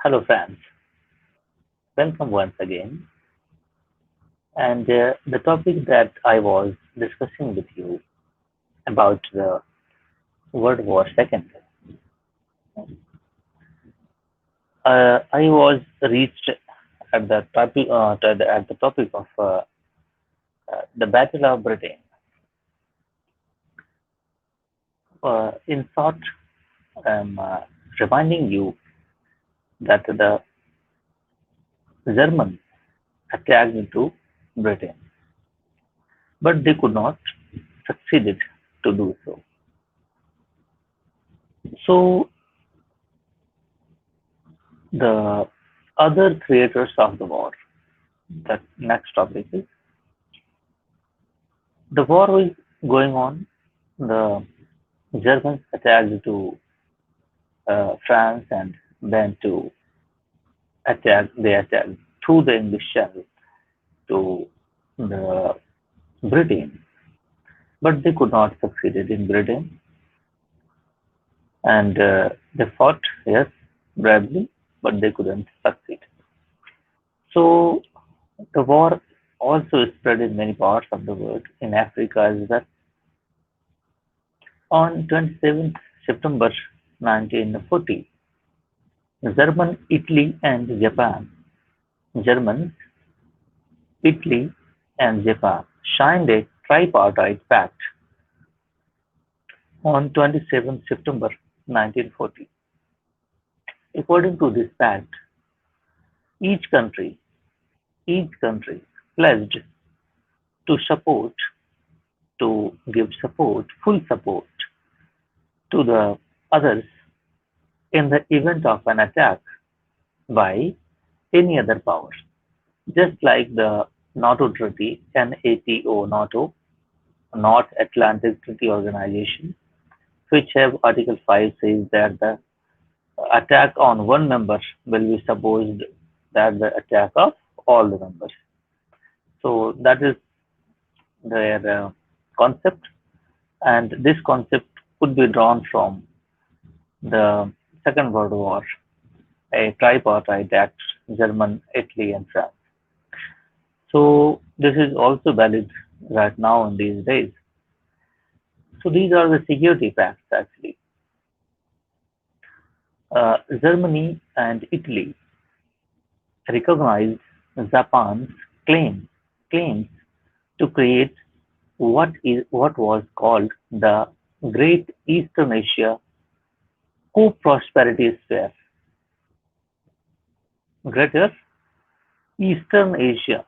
Hello, friends. Welcome once again. And the topic that I was discussing with you about the World War II, I was reached at the topic of the Battle of Britain. In short, I'm reminding you that the Germans attacked into Britain, but they could not succeeded to do so. So the other creators of the war. The next topic is the war is going on. The Germans attacked to France and then to they attacked through the English Channel to the Britain, but they could not succeed in Britain, and they fought, yes, bravely, but they couldn't succeed. So the war also spread in many parts of the world, in Africa as well. On 27th September 1940, German, Italy, and Japan Germans, Italy, and Japan signed a tripartite pact on 27 September 1940. According to this pact, each country each country pledged to support to give full support to the others in the event of an attack by any other power. Just like the NATO Treaty, NATO, North Atlantic Treaty Organization, which have Article 5 says that the attack on one member will be supposed that the attack of all the members. So that is their concept, and this concept could be drawn from the Second World War, a tripartite act, German, Italy, and France. So this is also valid right now in these days. So these are the security pacts actually. Germany and Italy recognized Japan's claims to create what was called the Great Eastern Asia Co-Prosperity Sphere. Greater Eastern Asia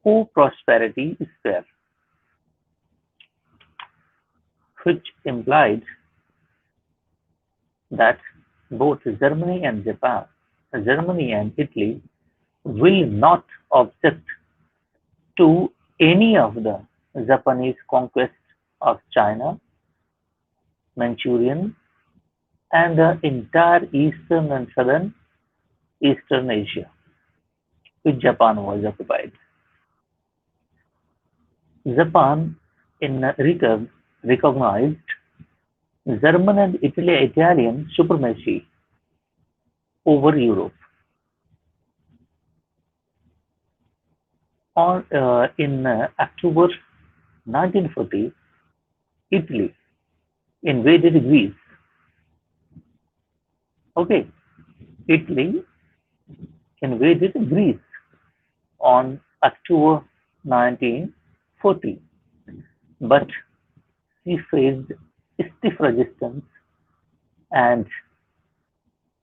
Co-Prosperity Sphere, which implied that both Germany and Italy will not object to any of the Japanese conquest of China, Manchurian, and the entire eastern and southern Eastern Asia, which Japan was occupied. Japan in return recognized German and Italian supremacy over Europe. In October 1940, Italy invaded Greece. Okay, Italy invaded Greece on October 1940, but she faced stiff resistance and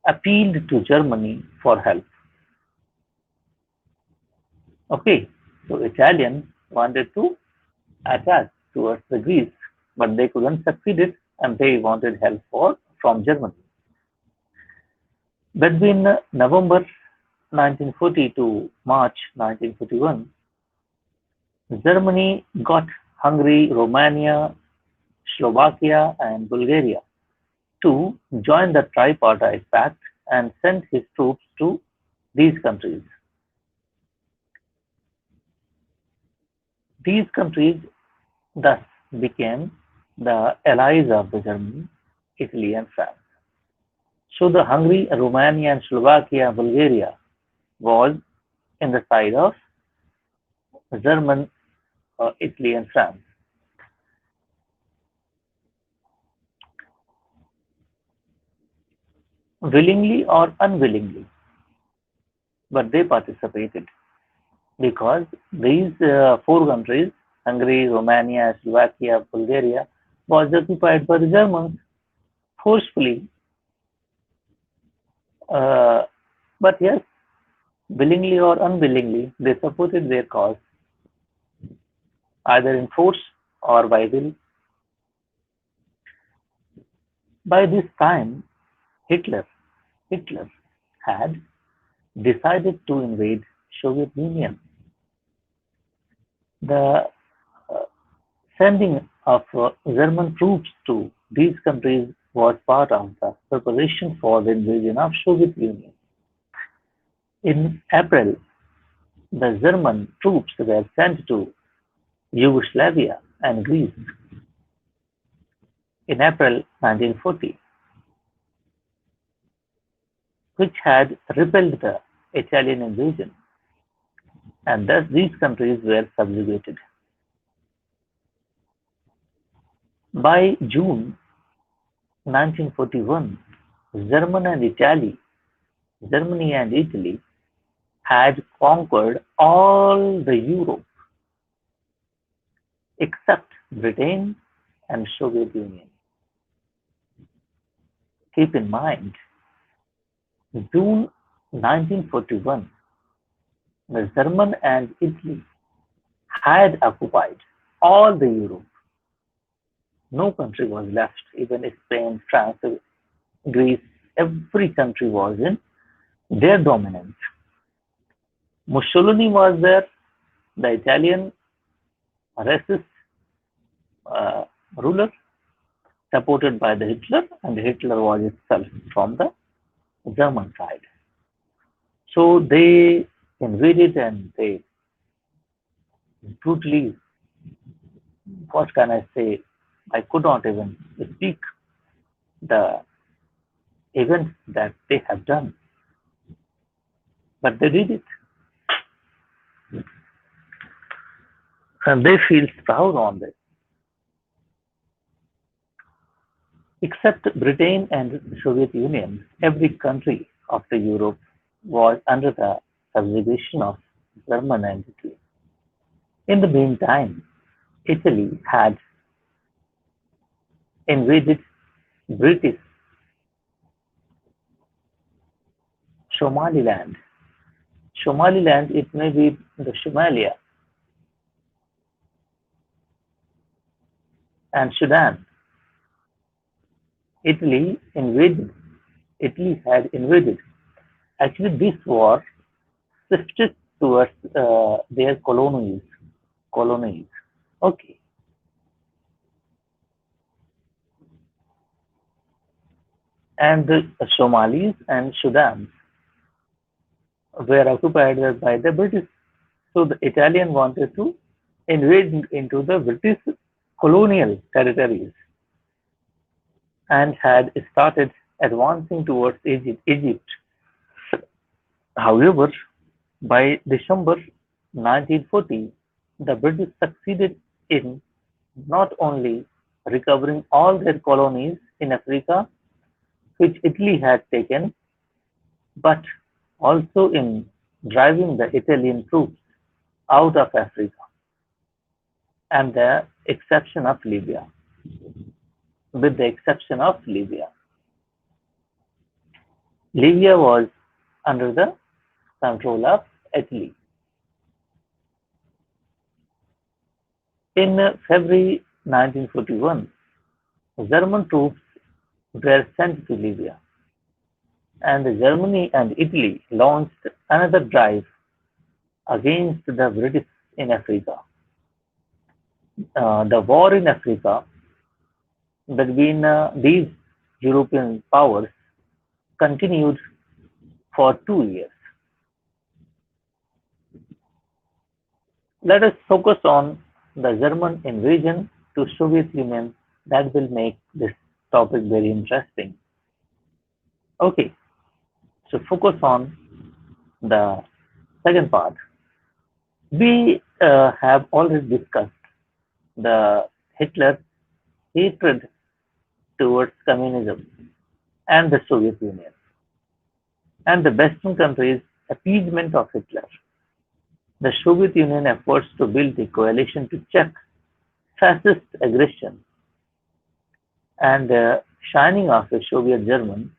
appealed to Germany for help. Okay, so Italians wanted to attack towards the Greece, but they couldn't succeed it, and they wanted help from Germany. Between November 1940 to March 1941, Germany got Hungary, Romania, Slovakia, and Bulgaria to join the Tripartite Pact and sent his troops to these countries. These countries thus became the allies of the Germany, Italy, and France. So the Hungary, Romania, and Slovakia, Bulgaria was in the side of German, Italy, and France. Willingly or unwillingly, but they participated because these four countries, Hungary, Romania, Slovakia, Bulgaria, was occupied by the Germans forcefully. Uh, but yes, willingly or unwillingly, they supported their cause, either in force or by will. By this time, Hitler, Hitler had decided to invade Soviet Union. The sending of German troops to these countries was part of the preparation for the invasion of Soviet Union. In April, the German troops were sent to Yugoslavia and Greece. In April 1940, which had repelled the Italian invasion, and thus these countries were subjugated. By June 1941, Germany and Italy, Germany and Italy had conquered all the Europe except Britain and Soviet Union. Keep in mind, June 1941, the German and Italy had occupied all the Europe. No country was left, even Spain, France, Greece, every country was in their dominance. Mussolini was there, the Italian racist uh, ruler, supported by the Hitler, and Hitler was itself from the German side. So they invaded and they brutally, what can I say? I could not even speak the events that they have done, but they did it. And they feel proud on this. Except Britain and Soviet Union, every country of the Europe was under the subjugation of German and Italy. In the meantime, Italy had invaded British Somaliland. Somaliland, it may be the Somalia and Sudan. Italy invaded. Italy had invaded. Actually, this war shifted towards their colonies. Colonies. Okay. And the Somalis and Sudan were occupied by the British. So the Italian wanted to invade into the British colonial territories and had started advancing towards Egypt. However, by December 1940, the British succeeded in not only recovering all their colonies in Africa, which Italy had taken, but also in driving the Italian troops out of Africa, and the exception of Libya. With the exception of Libya, Libya was under the control of Italy. In February 1941, German troops were sent to Libya, and Germany and Italy launched another drive against the British in Africa. The war in Africa between these European powers continued for 2 years. Let us focus on the German invasion to Soviet Union. That will make this topic very interesting. Okay, so focus on the second part. We have already discussed the Hitler's hatred towards communism and the Soviet Union, and the Western countries' appeasement of Hitler. The Soviet Union efforts to build a coalition to check fascist aggression and shining of a Soviet-German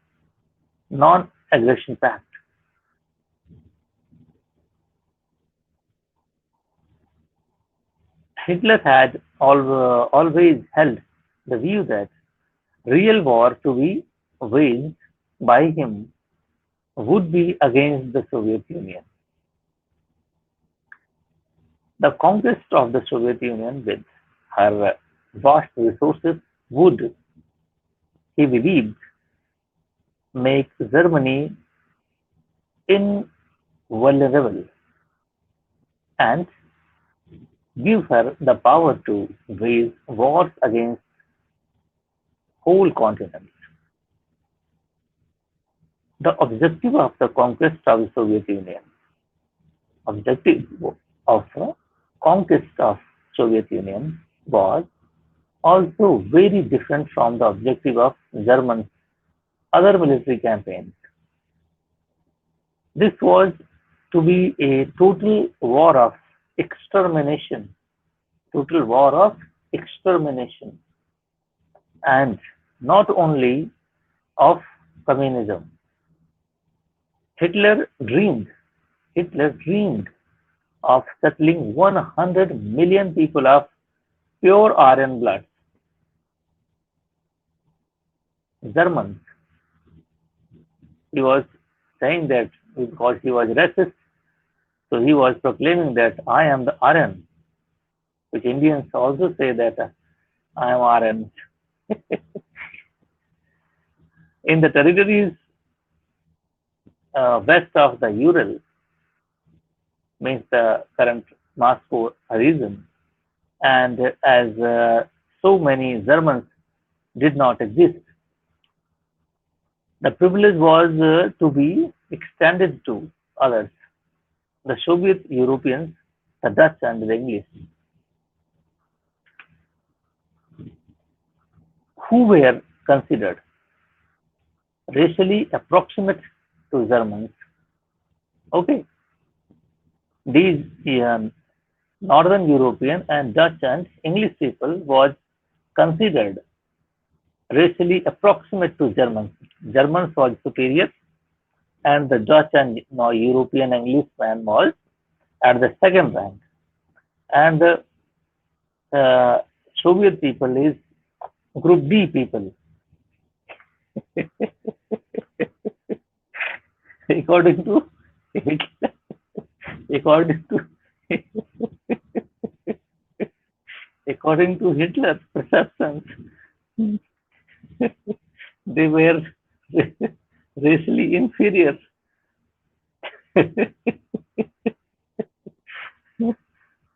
non-aggression pact. Hitler had always held the view that real war to be waged by him would be against the Soviet Union. The conquest of the Soviet Union with her vast resources would, he believed, make Germany invulnerable and give her the power to wage wars against whole continents. The objective of the conquest of the Soviet Union, objective of the conquest of Soviet Union was also very different from the objective of German's other military campaigns. This was to be a total war of extermination, and not only of communism. Hitler dreamed, Hitler dreamed of settling 100 million people of pure Aryan blood, Germans. He was saying that because he was racist, so he was proclaiming that I am the Aryan, which Indians also say that I am Aryan. In the territories west of the Ural, means the current Moscow region, and as so many Germans did not exist, the privilege was to be extended to others, the Soviet Europeans, the Dutch, and the English, who were considered racially approximate to Germans. Okay, these Northern European and Dutch and English people was considered racially approximate to Germans. Germans was superior, and the Dutch and European Englishman was at the second rank, and the uh, Soviet people is Group D people. according to according to according to Hitler's perceptions, they were racially inferior.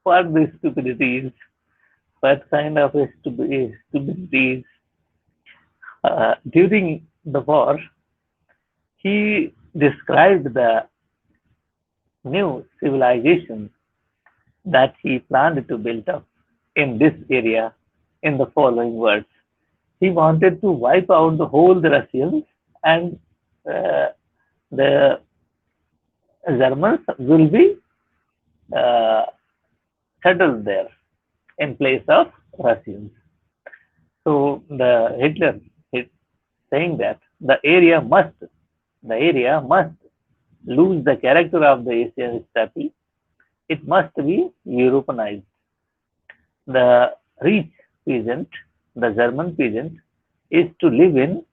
What the stupidity is? What kind of a stupidity is? During the war, he described the new civilization that he planned to build up in this area in the following words. He wanted to wipe out the whole Russians, and uh, the Germans will be uh, settled there in place of Russians. So the Hitler is saying that the area must lose the character of the Asian steppe. It must be Europeanized. The rich peasant, the German peasant, is to live in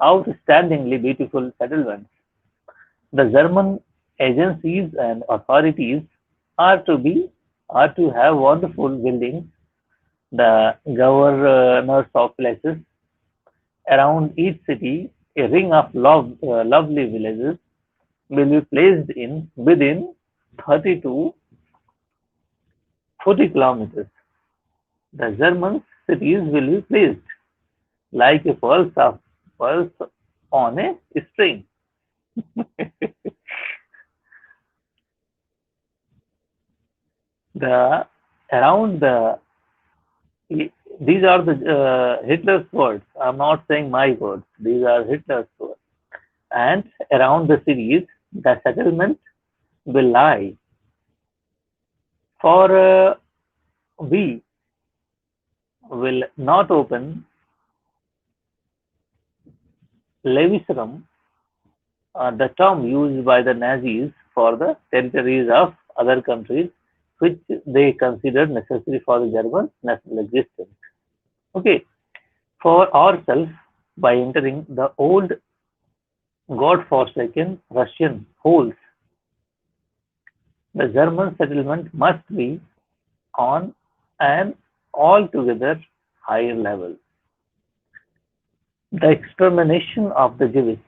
outstandingly beautiful settlements. The German agencies and authorities are to be are to have wonderful buildings. The governors of places around each city, a ring of lovely villages will be placed in within 30 to 40 kilometers. The German cities will be placed like a pulse on a string. the around the these are the Hitler's words. I'm not saying my words. These are Hitler's words. And around the cities, the settlement will lie. For we will not open Leviserum, the term used by the Nazis for the territories of other countries which they considered necessary for the German national existence. Okay, for ourselves, by entering the old God-forsaken Russian holes, the German settlement must be on an altogether higher level. The extermination of the Jews,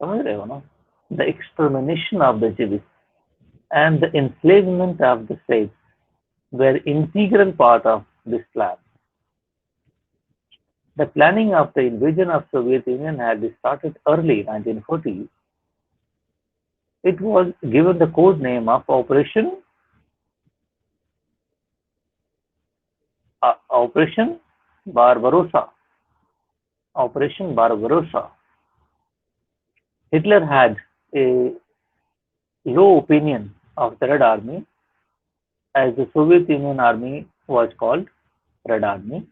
समझ रहे हो ना? The extermination of the Jews and the enslavement of the slaves were integral part of this plan. The planning of the invasion of Soviet Union had started early 1940. It was given the code name of Operation Barbarossa. Operation Barbarossa. Hitler had a low opinion of the Red Army, as the Soviet Union army was called Red Army,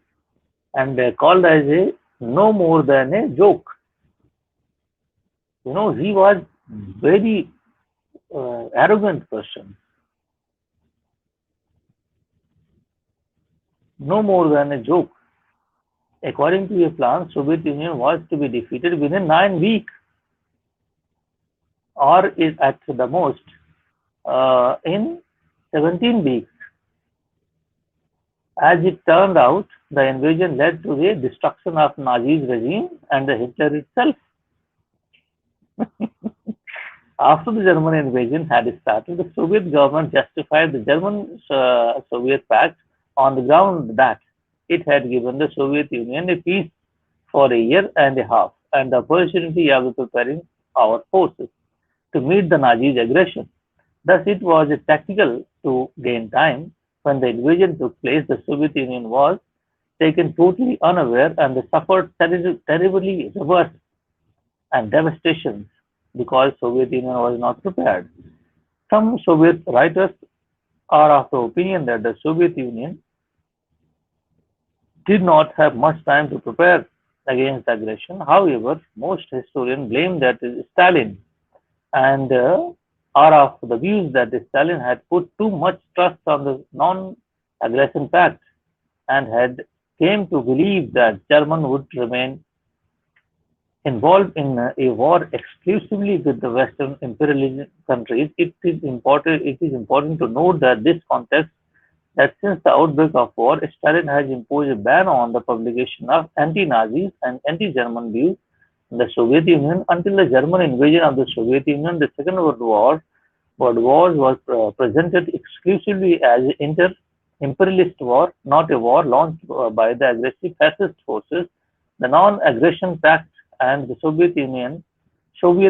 and called as a no more than a joke. You know, he was very arrogant person. No more than a joke. According to a plan, Soviet Union was to be defeated within 9 weeks, or is at the most in 17 weeks. As it turned out, the invasion led to the destruction of Nazi's regime and Hitler itself. After the German invasion had started, the Soviet government justified the German-Soviet pact on the ground that it had given the Soviet Union a peace for a year and a half and the opportunity of preparing our forces to meet the Nazis' aggression. Thus, it was tactical to gain time. When the invasion took place, the Soviet Union was taken totally unaware and they suffered terribly reverse and devastations because Soviet Union was not prepared. Some Soviet writers are of the opinion that the Soviet Union did not have much time to prepare against aggression. However, most historians blame that Stalin and are of the views that Stalin had put too much trust on the non-aggression pact and had came to believe that Germany would remain involved in a war exclusively with the Western imperialist countries. It is important to note that this context that since the outbreak of war, Stalin has imposed a ban on the publication of anti-Nazis and anti-German views in the Soviet Union. Until the German invasion of the Soviet Union, the Second World War was presented exclusively as an inter-imperialist war, not a war launched by the aggressive fascist forces. The non-aggression pact and the Soviet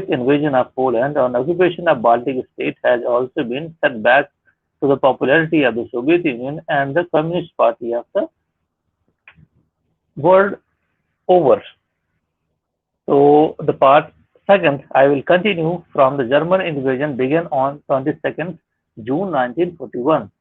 invasion of Poland and occupation of Baltic states has also been set back to the popularity of the Soviet Union and the Communist Party of the world over. So the part second, I will continue from the German invasion began on 22nd June 1941.